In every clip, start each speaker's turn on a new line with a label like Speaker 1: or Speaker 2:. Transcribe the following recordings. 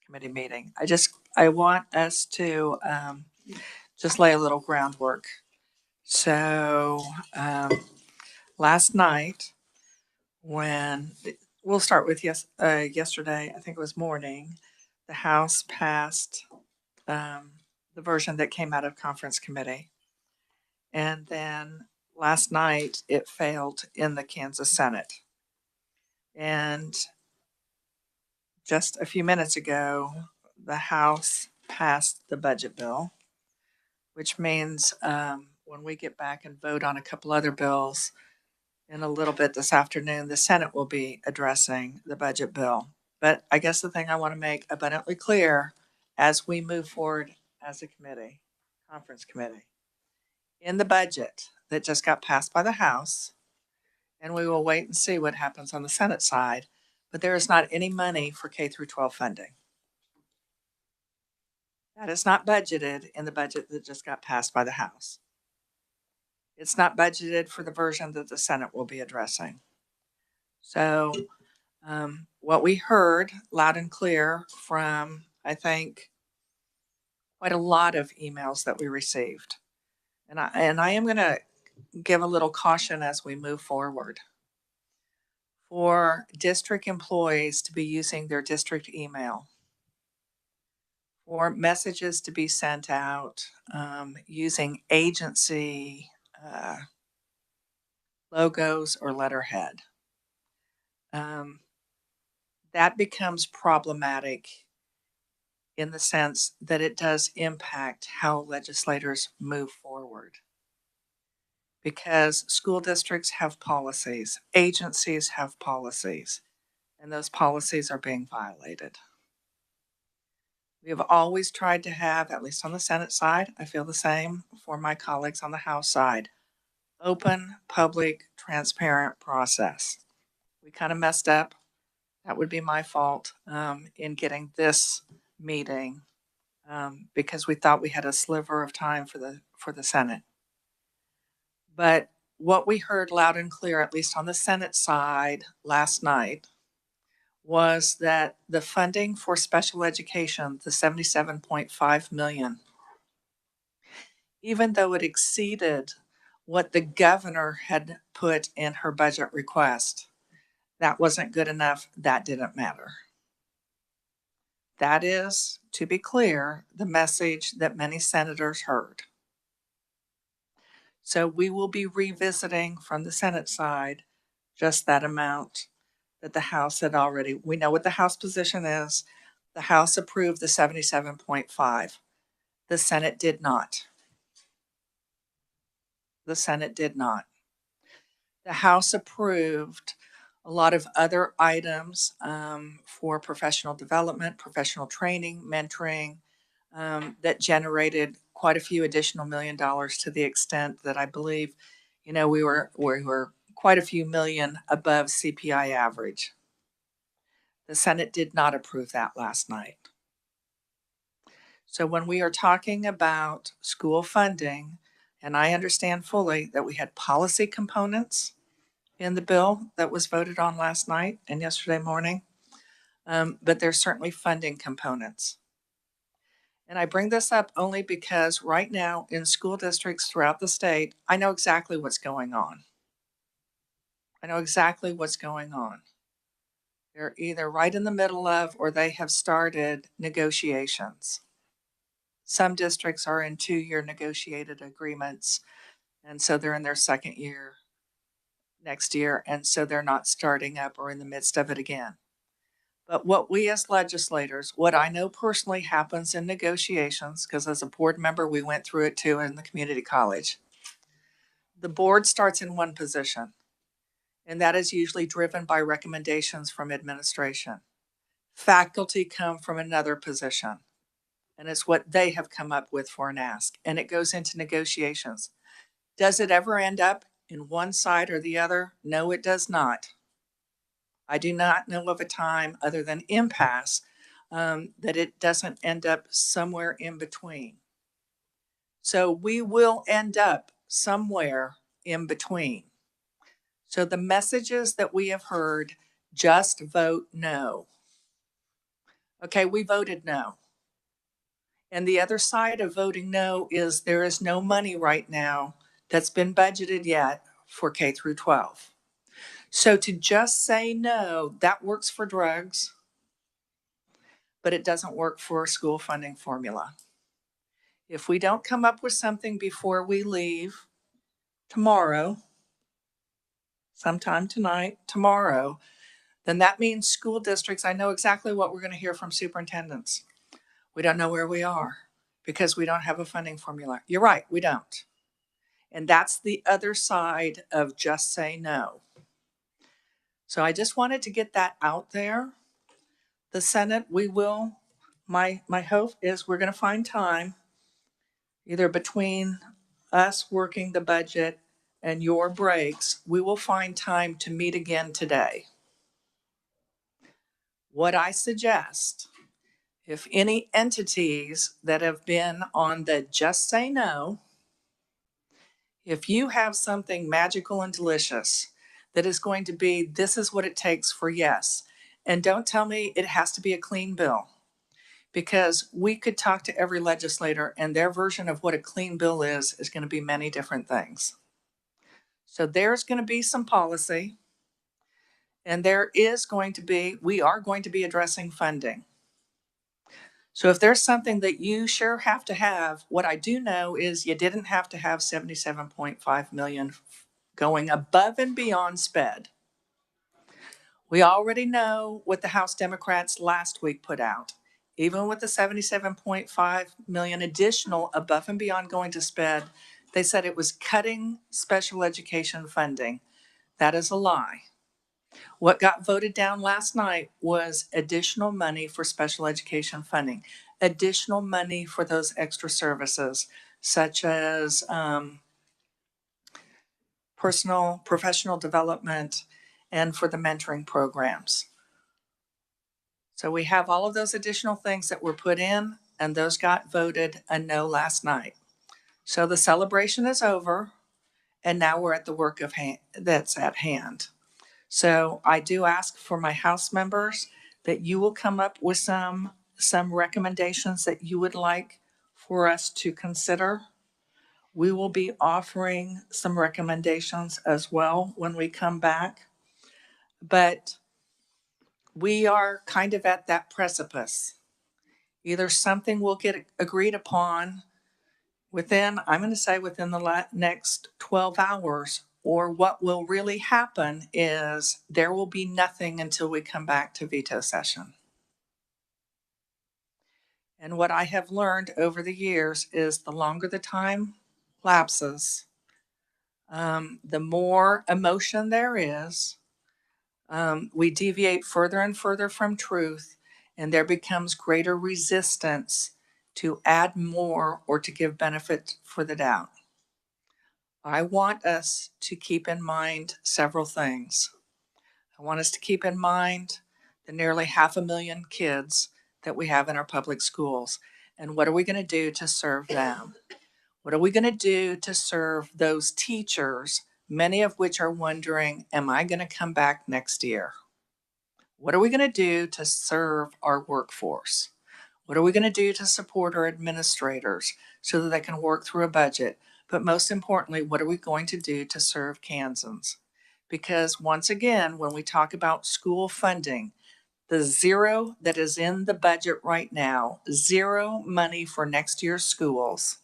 Speaker 1: committee meeting. I want us to just lay a little groundwork. So last night, when we'll start with yesterday, I think it was morning, the House passed the version that came out of conference committee. And then last night, it failed in the Kansas Senate. And just a few minutes ago, the House passed the budget bill, which means when we get back and vote on a couple other bills in a little bit this afternoon, the Senate will be addressing the budget bill. But I guess the thing I want to make abundantly clear as we move forward as a committee, conference committee, in the budget that just got passed by the House, and we will wait and see what happens on the Senate side, but there is not any money for K-12 funding. That is not budgeted in the budget that just got passed by the House. It's not budgeted for the version that the Senate will be addressing. So what we heard loud and clear from, I think, quite a lot of emails that we received. And I am going to give a little caution as we move forward for district employees to be using their district email, for messages to be sent out using agency logos or letterhead. That becomes problematic in the sense that it does impact how legislators move forward. Because school districts have policies, agencies have policies, and those policies are being violated. We have always tried to have, at least on the Senate side, I feel the same for my colleagues on the House side, open, public, transparent process. We kind of messed up. That would be my fault in getting this meeting because we thought we had a sliver of time for the Senate. But what we heard loud and clear, at least on the Senate side last night, was that the funding for special education, the $77.5 million, even though it exceeded what the governor had put in her budget request, that wasn't good enough. That didn't matter. That is, to be clear, the message that many senators heard. So we will be revisiting from the Senate side just that amount that the House had already. We know what the House position is. The House approved the 77.5. The Senate did not. The Senate did not. The House approved a lot of other items for professional development, professional training, mentoring, that generated quite a few additional $1 million to the extent that I believe, we were quite a few million above CPI average. The Senate did not approve that last night. So when we are talking about school funding, and I understand fully that we had policy components in the bill that was voted on last night and yesterday morning, but there's certainly funding components. And I bring this up only because right now in school districts throughout the state, I know exactly what's going on. They're either right in the middle of or they have started negotiations. Some districts are in 2-year negotiated agreements, and so they're in their second year next year, and so they're not starting up or in the midst of it again. But what we as legislators, what I know personally happens in negotiations, because as a board member, we went through it too in the community college. The board starts in one position, and that is usually driven by recommendations from administration. Faculty come from another position, and it's what they have come up with for an ask, and it goes into negotiations. Does it ever end up in one side or the other? No, it does not. I do not know of a time other than impasse that it doesn't end up somewhere in between. So we will end up somewhere in between. So the messages that we have heard, just vote no. Okay, we voted no. And the other side of voting no is there is no money right now that's been budgeted yet for K through 12. So to just say no, that works for drugs, but it doesn't work for a school funding formula. If we don't come up with something before we leave tomorrow, sometime tonight, tomorrow, then that means school districts, I know exactly what we're going to hear from superintendents. We don't know where we are because we don't have a funding formula. You're right, we don't. And that's the other side of just say no. So I just wanted to get that out there. The Senate, we will, my hope is we're going to find time either between us working the budget and your breaks, we will find time to meet again today. What I suggest, if any entities that have been on the just say no, if you have something magical and delicious that is going to be, this is what it takes for yes, and don't tell me it has to be a clean bill, because we could talk to every legislator and their version of what a clean bill is going to be many different things. So there's going to be some policy, and we are going to be addressing funding. So if there's something that you sure have to have, what I do know is you didn't have to have 77.5 million going above and beyond sped. We already know what the House Democrats last week put out. Even with the 77.5 million additional above and beyond going to sped, they said it was cutting special education funding. That is a lie. What got voted down last night was additional money for special education funding, additional money for those extra services, such as professional development, and for the mentoring programs. So we have all of those additional things that were put in, and those got voted a no last night. So the celebration is over, and now we're at the work that's at hand. So I do ask for my House members that you will come up with some recommendations that you would like for us to consider. We will be offering some recommendations as well when we come back. But we are kind of at that precipice. Either something will get agreed upon within, I'm going to say within the next 12 hours, or what will really happen is there will be nothing until we come back to veto session. And what I have learned over the years is the longer the time lapses, the more emotion there is. We deviate further and further from truth, and there becomes greater resistance to add more or to give benefit for the doubt. I want us to keep in mind several things. I want us to keep in mind the nearly 500,000 kids that we have in our public schools. And what are we going to do to serve them? What are we going to do to serve those teachers, many of which are wondering, am I going to come back next year? What are we going to do to serve our workforce? What are we going to do to support our administrators so that they can work through a budget? But most importantly, what are we going to do to serve Kansans? Because once again, when we talk about school funding, the zero that is in the budget right now, zero money for next year's schools.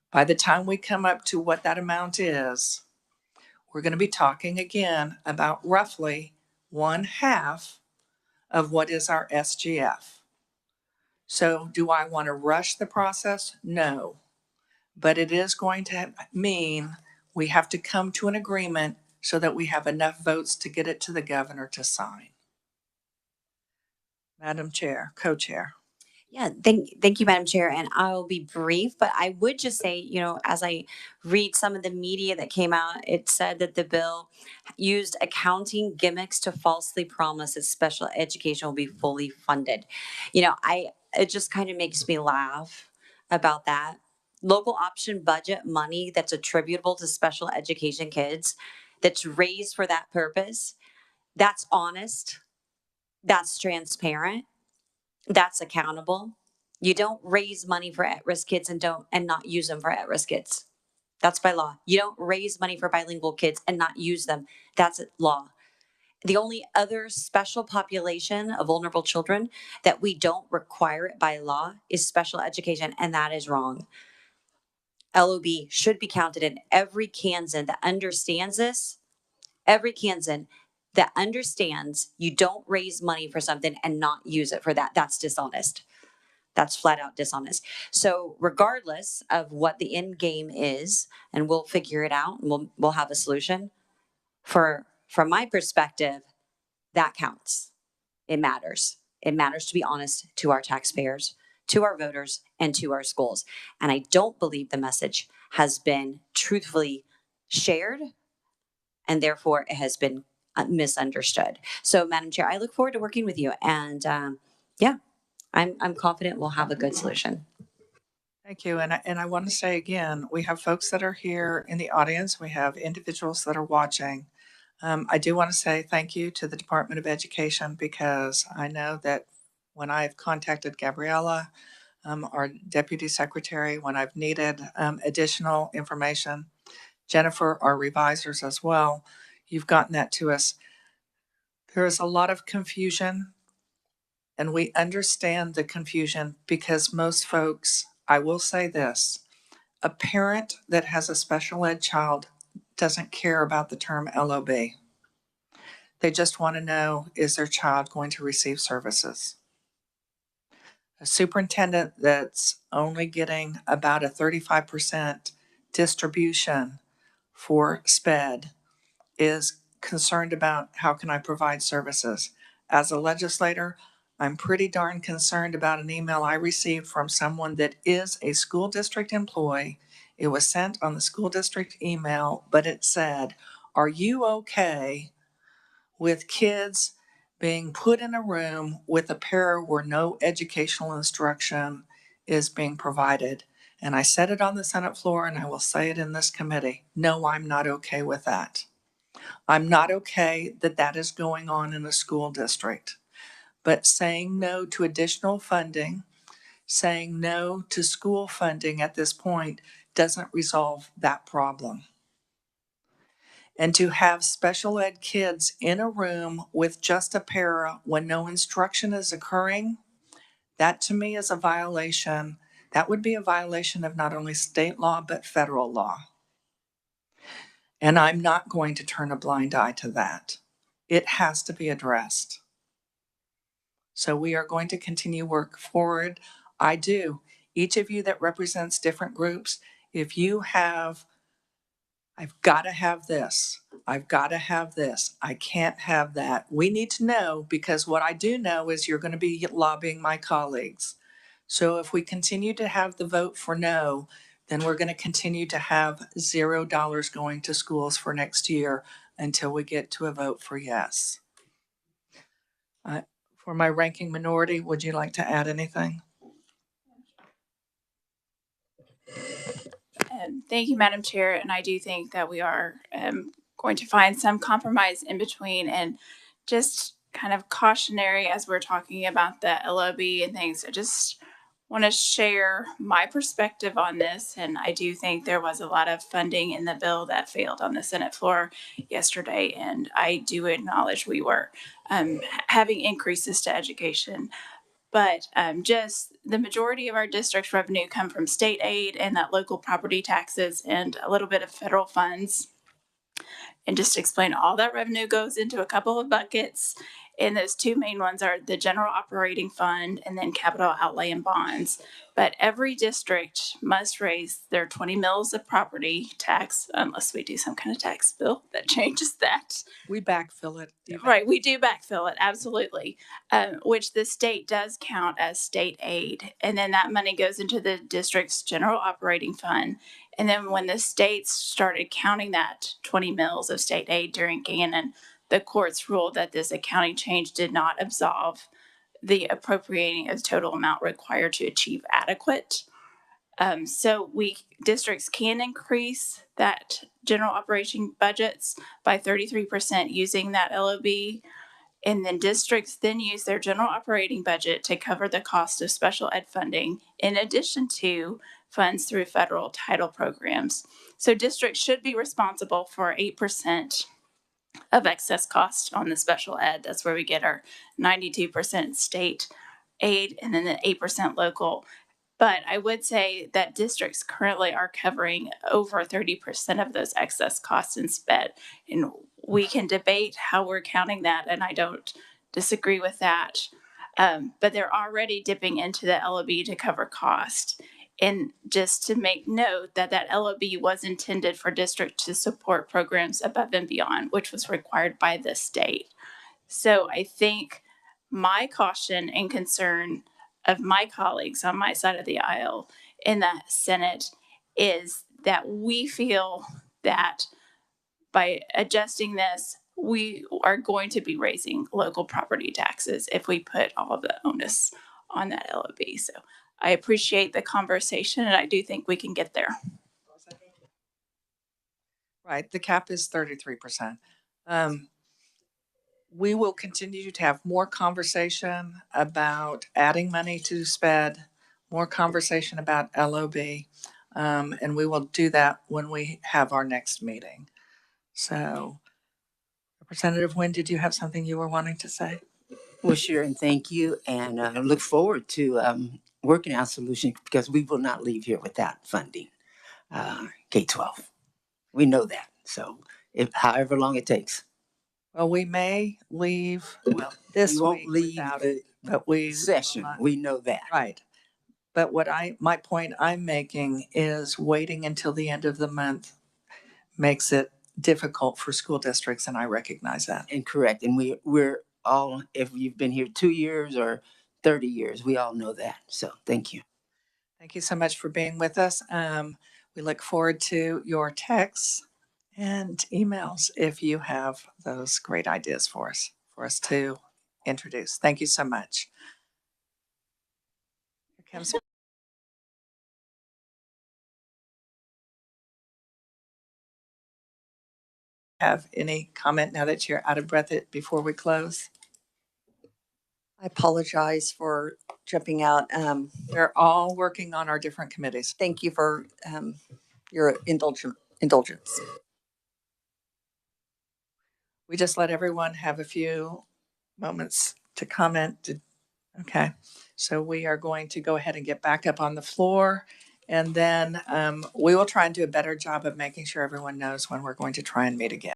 Speaker 1: By the time we come up to what that amount is, we're going to be talking again about roughly 1/2 of what is our SGF. So do I want to rush the process? No. But it is going to mean we have to come to an agreement so that we have enough votes to get it to the governor to sign. Madam Chair, Co-Chair.
Speaker 2: Yeah, thank you, Madam Chair. And I'll be brief, but I would just say, as I read some of the media that came out, it said that the bill used accounting gimmicks to falsely promise that special education will be fully funded. It just kind of makes me laugh about that. Local option budget money that's attributable to special education kids, that's raised for that purpose, that's honest, that's transparent. That's accountable. You don't raise money for at-risk kids and not use them for at-risk kids. That's by law. You don't raise money for bilingual kids and not use them. That's law. The only other special population of vulnerable children that we don't require it by law is special education, and that is wrong. LOB should be counted in every Kansan that understands this. Every Kansan that understands you don't raise money for something and not use it for that. That's dishonest. That's flat out dishonest. So regardless of what the end game is, and we'll figure it out, and we'll have a solution. From my perspective, that counts. It matters. It matters to be honest to our taxpayers, to our voters, and to our schools. And I don't believe the message has been truthfully shared, and therefore it has been misunderstood. So, Madam Chair, I look forward to working with you, and yeah, I'm confident we'll have a good solution.
Speaker 1: Thank you. And I want to say again, we have folks that are here in the audience. We have individuals that are watching. I do want to say thank you to the Department of Education, because I know that when I've contacted Gabriella, our Deputy Secretary, when I've needed additional information, Jennifer, our revisers as well, you've gotten that to us. There is a lot of confusion, and we understand the confusion because most folks, I will say this, a parent that has a special ed child doesn't care about the term LOB. They just want to know, is their child going to receive services? A superintendent that's only getting about a 35% distribution for SPED is concerned about, how can I provide services? As a legislator, I'm pretty darn concerned about an email I received from someone that is a school district employee. It was sent on the school district email, but it said, are you okay with kids being put in a room with a pair where no educational instruction is being provided? And I said it on the Senate floor, and I will say it in this committee. No, I'm not okay with that. I'm not okay that that is going on in a school district. But saying no to additional funding, saying no to school funding at this point doesn't resolve that problem. And to have special ed kids in a room with just a para when no instruction is occurring, that to me is a violation. That would be a violation of not only state law, but federal law. And I'm not going to turn a blind eye to that. It has to be addressed. So we are going to continue work forward. I do. Each of you that represents different groups, if you have, I've got to have this, I've got to have this, I can't have that, we need to know, because what I do know is you're going to be lobbying my colleagues. So if we continue to have the vote for no, then we're going to continue to have $0 going to schools for next year until we get to a vote for yes. For my ranking minority, would you like to add anything?
Speaker 3: Thank you, Madam Chair. And I do think that we are going to find some compromise in between, and just kind of cautionary as we're talking about the LOB and things. I just want to share my perspective on this. And I do think there was a lot of funding in the bill that failed on the Senate floor yesterday. And I do acknowledge we were having increases to education. But just the majority of our district's revenue come from state aid and that local property taxes and a little bit of federal funds. And just to explain, all that revenue goes into a couple of buckets. And those two main ones are the general operating fund and then capital outlay and bonds. But every district must raise their 20 mills of property tax unless we do some kind of tax bill that changes that.
Speaker 1: We backfill it.
Speaker 3: Right, we do backfill it, absolutely, which the state does count as state aid. And then that money goes into the district's general operating fund. And then when the states started counting that 20 mills of state aid during Gannon, the courts ruled that this accounting change did not absolve the appropriating of total amount required to achieve adequate. So districts can increase that general operation budgets by 33% using that LOB. And then districts then use their general operating budget to cover the cost of special ed funding in addition to funds through federal title programs. So districts should be responsible for 8% of excess cost on the special ed. That's where we get our 92% state aid and then the 8% local. But I would say that districts currently are covering over 30% of those excess costs in SPED. And we can debate how we're counting that, and I don't disagree with that. But they're already dipping into the LOB to cover cost. And just to make note that that LOB was intended for district to support programs above and beyond, which was required by the state. So I think my caution and concern of my colleagues on my side of the aisle in the Senate is that we feel that by adjusting this, we are going to be raising local property taxes if we put all of the onus on that LOB. So I appreciate the conversation, and I do think we can get there.
Speaker 1: Right, the cap is 33%. We will continue to have more conversation about adding money to SPED, more conversation about LOB, and we will do that when we have our next meeting. So, Representative Nguyen, did you have something you were wanting to say?
Speaker 4: Well, sure, and thank you, and I look forward to working out solutions because we will not leave here without funding K-12. We know that, so if however long it takes.
Speaker 1: Well, we may leave
Speaker 4: Well,
Speaker 1: this
Speaker 4: we won't
Speaker 1: week
Speaker 4: leave
Speaker 1: without
Speaker 4: the
Speaker 1: it, but we will
Speaker 4: session.
Speaker 1: not-
Speaker 4: We know that.
Speaker 1: Right. But my point I'm making is waiting until the end of the month makes it difficult for school districts, and I recognize that.
Speaker 4: And correct, and we're all, if you've been here 2 years or 30 years, we all know that. So thank you.
Speaker 1: Thank you so much for being with us. We look forward to your texts and emails if you have those great ideas for us to introduce. Thank you so much. Here comes have any comment now that you're out of breath before we close?
Speaker 5: I apologize for jumping out.
Speaker 1: We're all working on our different committees.
Speaker 5: Thank you for your indulgence.
Speaker 1: We just let everyone have a few moments to comment. Okay, so we are going to go ahead and get back up on the floor. And then we will try and do a better job of making sure everyone knows when we're going to try and meet again.